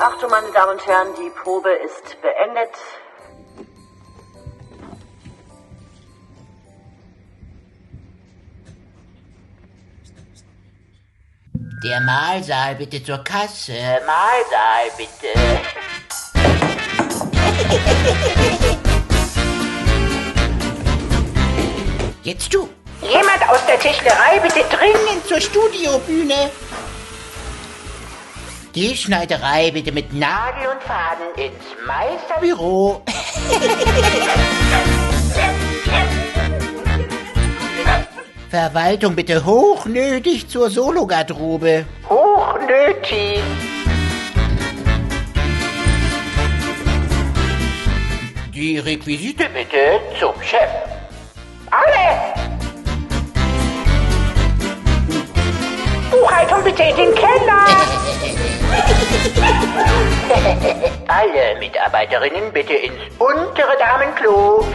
Achtung, meine Damen und Herren, die Probe ist beendet. Der Mahlsaal bitte zur Kasse. Mahlsaal bitte. Jetzt du. Jemand aus der Tischlerei bitte dringend Zur Studiobühne. Die Schneiderei bitte mit Nagel und Faden ins Meisterbüro. Verwaltung bitte hochnötig zur Sologarderobe. hochnötig. Die Requisite bitte zum Chef. Alle! Buchhaltung bitte in den Keller. Alle Mitarbeiterinnen bitte ins untere Damenklo.